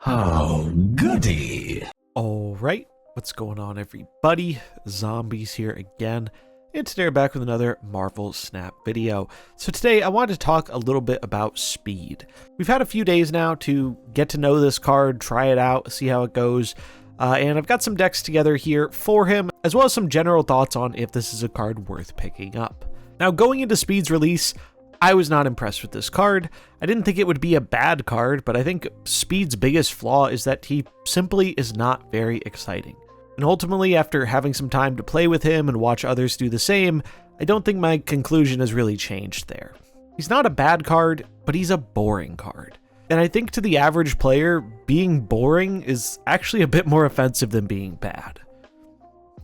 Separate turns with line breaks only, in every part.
Oh, goody.
Alright, what's going on everybody? Zombies here again, and today we're back with another Marvel Snap video. So today I wanted to talk a little bit about speed. We've had a few days now to get to know this card, try it out, see how it goes, and I've got some decks together here for him, as well as some general thoughts on if this is a card worth picking up. Now going into Speed's release, I was not impressed with this card. I didn't think it would be a bad card, but I think Speed's biggest flaw is that he simply is not very exciting. And ultimately, after having some time to play with him and watch others do the same, I don't think my conclusion has really changed there. He's not a bad card, but he's a boring card. And I think to the average player, being boring is actually a bit more offensive than being bad.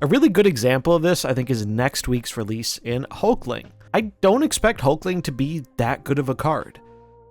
A really good example of this, I think, is next week's release in Hulkling. I don't expect Hulkling to be that good of a card.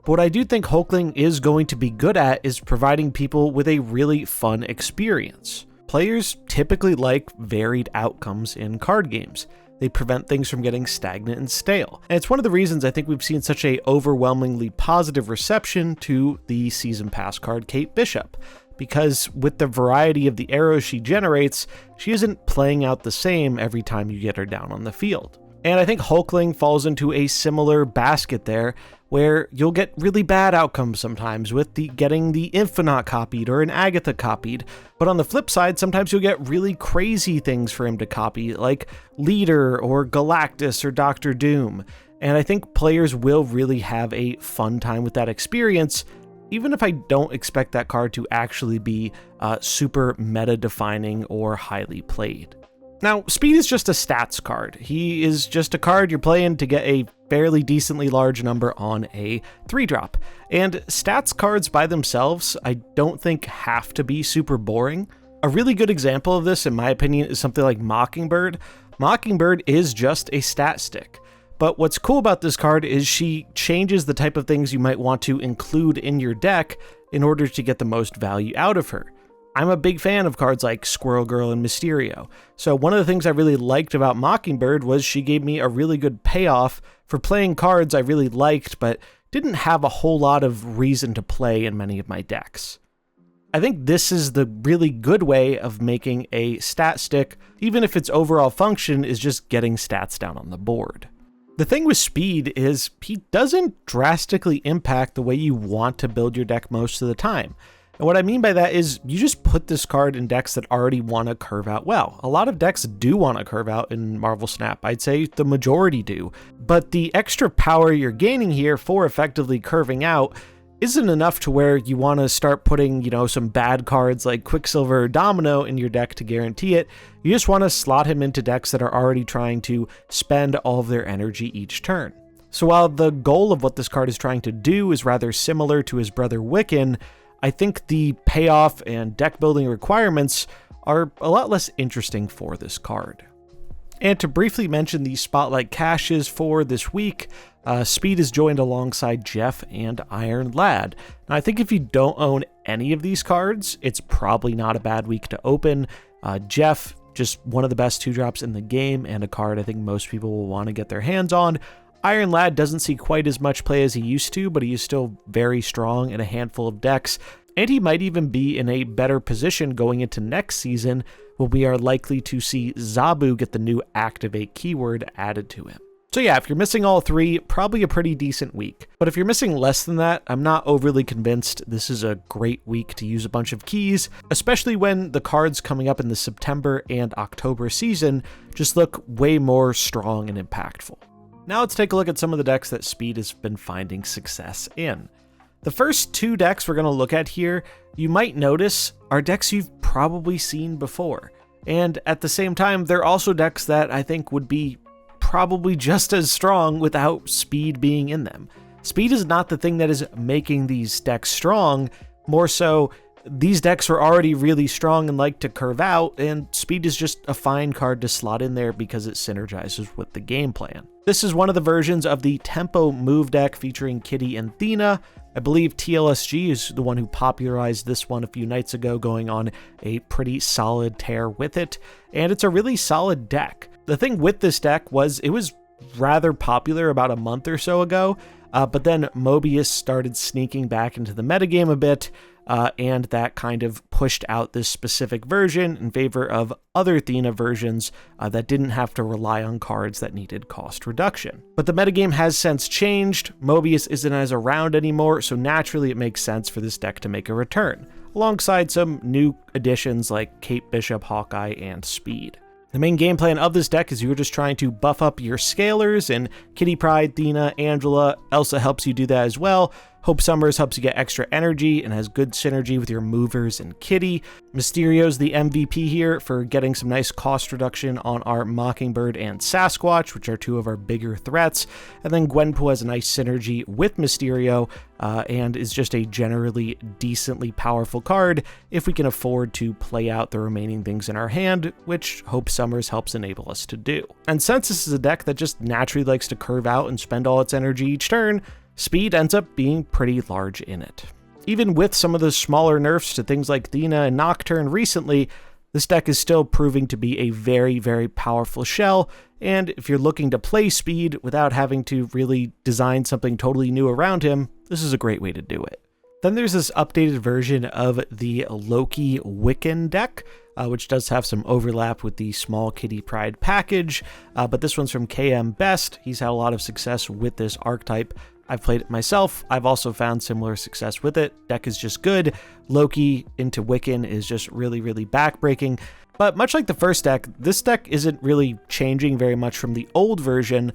But what I do think Hulkling is going to be good at is providing people with a really fun experience. Players typically like varied outcomes in card games. They prevent things from getting stagnant and stale. And it's one of the reasons I think we've seen such a overwhelmingly positive reception to the Season Pass card Kate Bishop. Because with the variety of the arrows she generates, she isn't playing out the same every time you get her down on the field. And I think Hulkling falls into a similar basket there, where you'll get really bad outcomes sometimes with getting the Infinite copied or an Agatha copied. But on the flip side, sometimes you'll get really crazy things for him to copy, like Leader or Galactus or Doctor Doom. And I think players will really have a fun time with that experience, even if I don't expect that card to actually be super meta-defining or highly played. Now, Speed is just a stats card. He is just a card you're playing to get a fairly decently large number on a 3-drop. And stats cards by themselves, I don't think have to be super boring. A really good example of this, in my opinion, is something like Mockingbird. Mockingbird is just a stat stick. But what's cool about this card is she changes the type of things you might want to include in your deck in order to get the most value out of her. I'm a big fan of cards like Squirrel Girl and Mysterio, so one of the things I really liked about Mockingbird was she gave me a really good payoff for playing cards I really liked but didn't have a whole lot of reason to play in many of my decks. I think this is the really good way of making a stat stick, even if its overall function is just getting stats down on the board. The thing with Speed is he doesn't drastically impact the way you want to build your deck most of the time. And what I mean by that is you just put this card in decks that already want to curve out well. A lot of decks do want to curve out in Marvel Snap. I'd say the majority do. But the extra power you're gaining here for effectively curving out isn't enough to where you want to start putting, some bad cards like Quicksilver or Domino in your deck to guarantee it. You just want to slot him into decks that are already trying to spend all of their energy each turn. So while the goal of what this card is trying to do is rather similar to his brother Wiccan, I think the payoff and deck building requirements are a lot less interesting for this card. And to briefly mention the Spotlight caches for this week, Speed is joined alongside Jeff and Iron Lad. Now I think if you don't own any of these cards, it's probably not a bad week to open. Jeff, just one of the best 2-drops in the game and a card I think most people will want to get their hands on. Iron Lad doesn't see quite as much play as he used to, but he is still very strong in a handful of decks, and he might even be in a better position going into next season when we are likely to see Zabu get the new Activate keyword added to him. So yeah, if you're missing all three, probably a pretty decent week. But if you're missing less than that, I'm not overly convinced this is a great week to use a bunch of keys, especially when the cards coming up in the September and October season just look way more strong and impactful. Now let's take a look at some of the decks that Speed has been finding success in. The first 2 decks we're going to look at here, you might notice, are decks you've probably seen before. And at the same time, they're also decks that I think would be probably just as strong without Speed being in them. Speed is not the thing that is making these decks strong, more so these decks are already really strong and like to curve out, and Speed is just a fine card to slot in there because it synergizes with the game plan. This is one of the versions of the Tempo move deck featuring Kitty and Thena. I believe TLSG is the one who popularized this one a few nights ago, going on a pretty solid tear with it, and it's a really solid deck. The thing with this deck was it was rather popular about a month or so ago, but then Mobius started sneaking back into the metagame a bit, and that kind of pushed out this specific version in favor of other Athena versions that didn't have to rely on cards that needed cost reduction. But the metagame has since changed. Mobius isn't as around anymore, so naturally it makes sense for this deck to make a return, alongside some new additions like Kate Bishop, Hawkeye, and Speed. The main game plan of this deck is you're just trying to buff up your scalers, and Kitty Pryde, Athena, Angela, Elsa helps you do that as well. Hope Summers helps you get extra energy and has good synergy with your movers and Kitty. Mysterio's the MVP here for getting some nice cost reduction on our Mockingbird and Sasquatch, which are two of our bigger threats. And then Gwenpool has a nice synergy with Mysterio and is just a generally decently powerful card if we can afford to play out the remaining things in our hand, which Hope Summers helps enable us to do. And since this is a deck that just naturally likes to curve out and spend all its energy each turn, Speed ends up being pretty large in it. Even with some of the smaller nerfs to things like Athena and Nocturne recently, this deck is still proving to be a very, very powerful shell, and if you're looking to play Speed without having to really design something totally new around him, this is a great way to do it. Then there's this updated version of the Loki Wiccan deck, which does have some overlap with the small Kitty Pryde package, but this one's from KM Best. He's had a lot of success with this archetype. I've played it myself. I've also found similar success with it. Deck is just good. Loki into Wiccan is just really, really backbreaking. But much like the first deck, this deck isn't really changing very much from the old version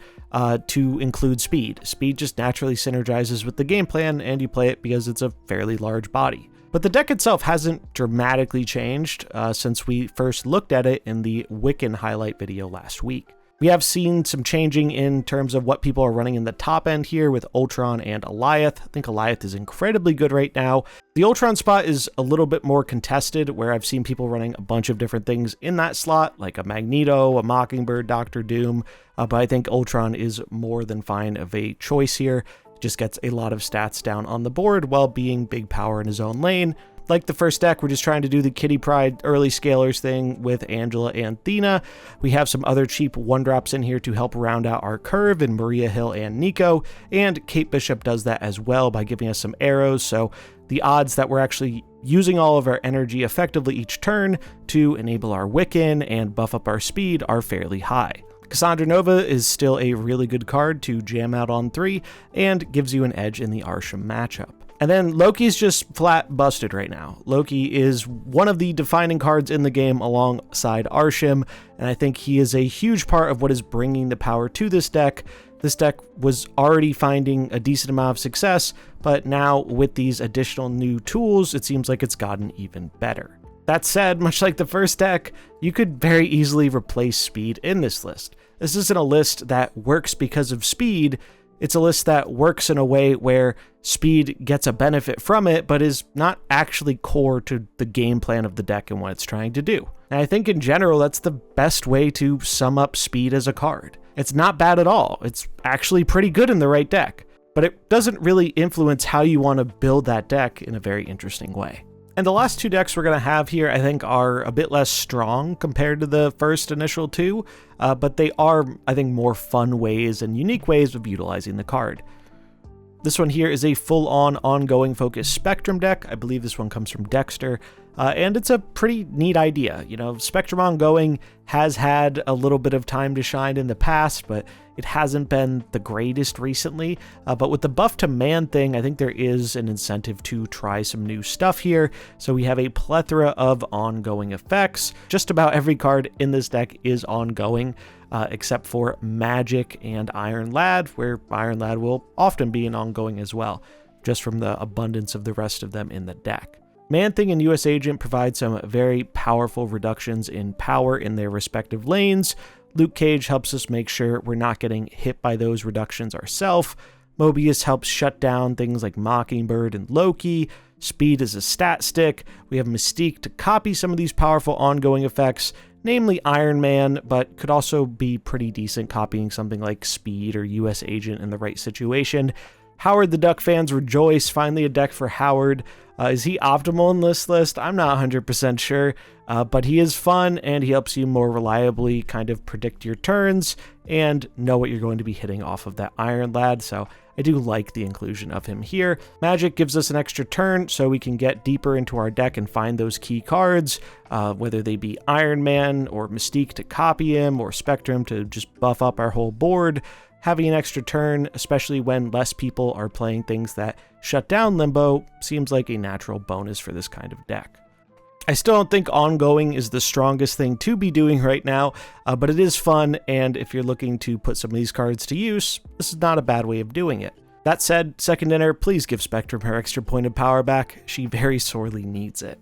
to include Speed. Speed just naturally synergizes with the game plan, and you play it because it's a fairly large body. But the deck itself hasn't dramatically changed since we first looked at it in the Wiccan highlight video last week. We have seen some changing in terms of what people are running in the top end here with Ultron and Alioth. I think Alioth is incredibly good right now. The Ultron spot is a little bit more contested, where I've seen people running a bunch of different things in that slot, like a Magneto, a Mockingbird, Doctor Doom, but I think Ultron is more than fine of a choice here. Just gets a lot of stats down on the board while being big power in his own lane. Like the first deck, we're just trying to do the Kitty Pryde early scalers thing with Angela and Athena. We have some other cheap 1-drops in here to help round out our curve in Maria Hill and Nico, and Kate Bishop does that as well by giving us some arrows, so the odds that we're actually using all of our energy effectively each turn to enable our Wiccan and buff up our speed are fairly high. Cassandra Nova is still a really good card to jam out on 3 and gives you an edge in the Arsham matchup. And then Loki's just flat busted right now. Loki is one of the defining cards in the game alongside Arsham, and I think he is a huge part of what is bringing the power to this deck. This deck was already finding a decent amount of success, but now with these additional new tools, it seems like it's gotten even better. That said, much like the first deck, you could very easily replace Speed in this list. This isn't a list that works because of Speed. It's a list that works in a way where Speed gets a benefit from it, but is not actually core to the game plan of the deck and what it's trying to do. And I think in general, that's the best way to sum up Speed as a card. It's not bad at all. It's actually pretty good in the right deck, but it doesn't really influence how you want to build that deck in a very interesting way. And the last two decks we're going to have here, I think, are a bit less strong compared to the first initial two, but they are, I think, more fun ways and unique ways of utilizing the card. This one here is a full-on ongoing focus Spectrum deck. I believe this one comes from Dexter, and it's a pretty neat idea. You know, Spectrum ongoing has had a little bit of time to shine in the past, but it hasn't been the greatest recently. But with the buff to man thing, I think there is an incentive to try some new stuff here. So we have a plethora of ongoing effects. Just about every card in this deck is ongoing, except for Magic and Iron Lad, where Iron Lad will often be an ongoing as well, just from the abundance of the rest of them in the deck. Man-Thing and US Agent provide some very powerful reductions in power in their respective lanes. Luke Cage helps us make sure we're not getting hit by those reductions ourselves. Mobius helps shut down things like Mockingbird and Loki. Speed is a stat stick. We have Mystique to copy some of these powerful ongoing effects, namely Iron Man, but could also be pretty decent copying something like Speed or US Agent in the right situation. Howard the Duck fans rejoice, finally a deck for Howard. Is he optimal in this list? I'm not 100% sure, but he is fun and he helps you more reliably kind of predict your turns and know what you're going to be hitting off of that Iron Lad. So I do like the inclusion of him here. Magic gives us an extra turn, so we can get deeper into our deck and find those key cards, whether they be Iron Man or Mystique to copy him, or Spectrum to just buff up our whole board. Having an extra turn, especially when less people are playing things that shut down Limbo, seems like a natural bonus for this kind of deck. I still don't think ongoing is the strongest thing to be doing right now, but it is fun, and if you're looking to put some of these cards to use, this is not a bad way of doing it. That said, second dinner, please give Spectrum her extra point of power back. She very sorely needs it.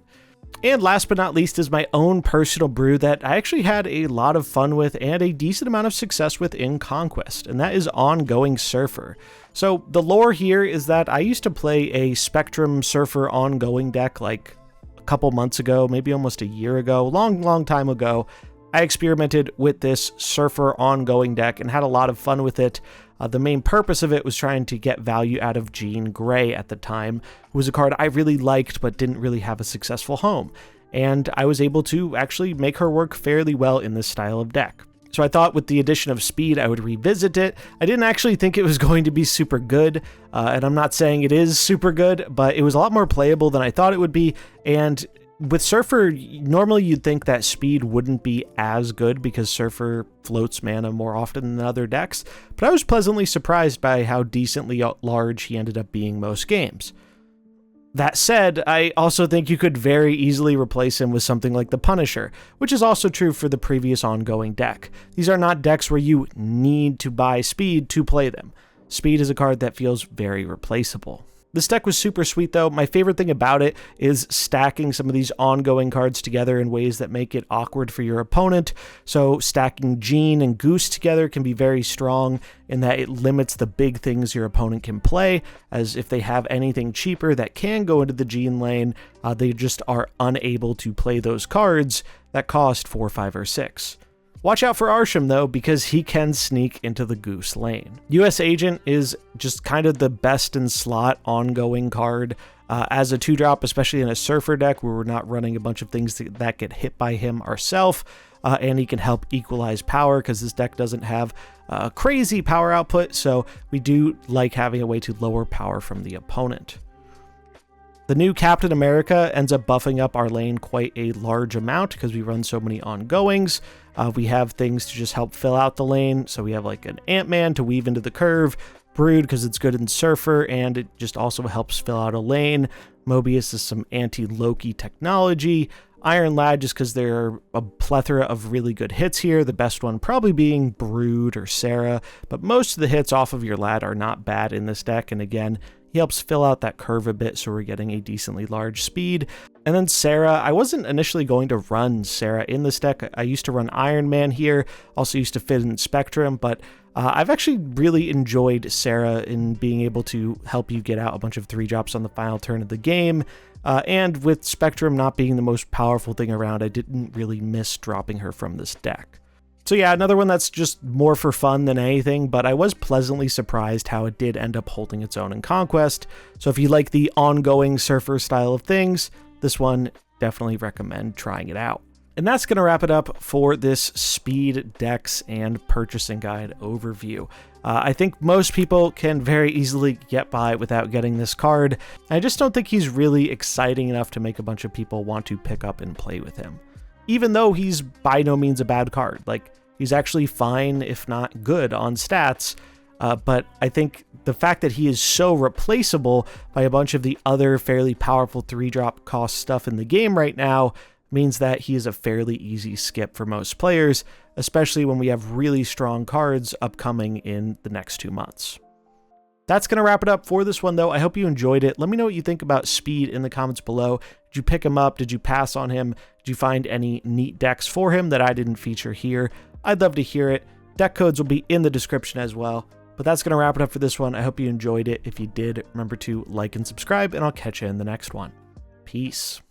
And last but not least is my own personal brew that I actually had a lot of fun with and a decent amount of success with in Conquest, and that is Ongoing Surfer. So the lore here is that I used to play a Spectrum Surfer Ongoing deck like a couple months ago, maybe almost a year ago, long time ago. I experimented with this Surfer Ongoing deck and had a lot of fun with it. The main purpose of it was trying to get value out of Jean Grey at the time, who was a card I really liked but didn't really have a successful home. And I was able to actually make her work fairly well in this style of deck. So I thought with the addition of speed, I would revisit it. I didn't actually think it was going to be super good, and I'm not saying it is super good, but it was a lot more playable than I thought it would be. And with Surfer, normally you'd think that speed wouldn't be as good because Surfer floats mana more often than other decks, but I was pleasantly surprised by how decently large he ended up being most games. That said, I also think you could very easily replace him with something like the Punisher, which is also true for the previous Ongoing deck. These are not decks where you need to buy speed to play them. Speed is a card that feels very replaceable. This deck was super sweet though. My favorite thing about it is stacking some of these ongoing cards together in ways that make it awkward for your opponent. So stacking Jean and Goose together can be very strong in that it limits the big things your opponent can play, as if they have anything cheaper that can go into the Jean lane, they just are unable to play those cards that cost 4, 5, or 6. Watch out for Arsham though, because he can sneak into the Goose lane. US Agent is just kind of the best in slot ongoing card as a 2-drop, especially in a Surfer deck where we're not running a bunch of things that get hit by him ourselves. And he can help equalize power because this deck doesn't have crazy power output, so we do like having a way to lower power from the opponent. The new Captain America ends up buffing up our lane quite a large amount because we run so many ongoings. We have things to just help fill out the lane. So we have like an Ant-Man to weave into the curve, Brood because it's good in Surfer and it just also helps fill out a lane. Mobius is some anti-Loki technology. Iron Lad just because there are a plethora of really good hits here, the best one probably being Brood or Sarah, but most of the hits off of your Lad are not bad in this deck, and again, he helps fill out that curve a bit so we're getting a decently large speed. And then Sarah, I wasn't initially going to run Sarah in this deck. I used to run Iron Man here, also used to fit in Spectrum, but I've actually really enjoyed Sarah in being able to help you get out a bunch of 3-drops on the final turn of the game. And with Spectrum not being the most powerful thing around, I didn't really miss dropping her from this deck. So yeah, another one that's just more for fun than anything, but I was pleasantly surprised how it did end up holding its own in Conquest. So if you like the ongoing Surfer style of things, this one, definitely recommend trying it out. And that's going to wrap it up for this speed decks and purchasing guide overview. I think most people can very easily get by without getting this card. I just don't think he's really exciting enough to make a bunch of people want to pick up and play with him. Even though he's by no means a bad card. Like, he's actually fine, if not good, on stats. But I think the fact that he is so replaceable by a bunch of the other fairly powerful 3-drop cost stuff in the game right now means that he is a fairly easy skip for most players, especially when we have really strong cards upcoming in the next 2 months. That's going to wrap it up for this one, though. I hope you enjoyed it. Let me know what you think about Speed in the comments below. Did you pick him up? Did you pass on him? Did you find any neat decks for him that I didn't feature here? I'd love to hear it. Deck codes will be in the description as well. But that's going to wrap it up for this one. I hope you enjoyed it. If you did, remember to like and subscribe, and I'll catch you in the next one. Peace.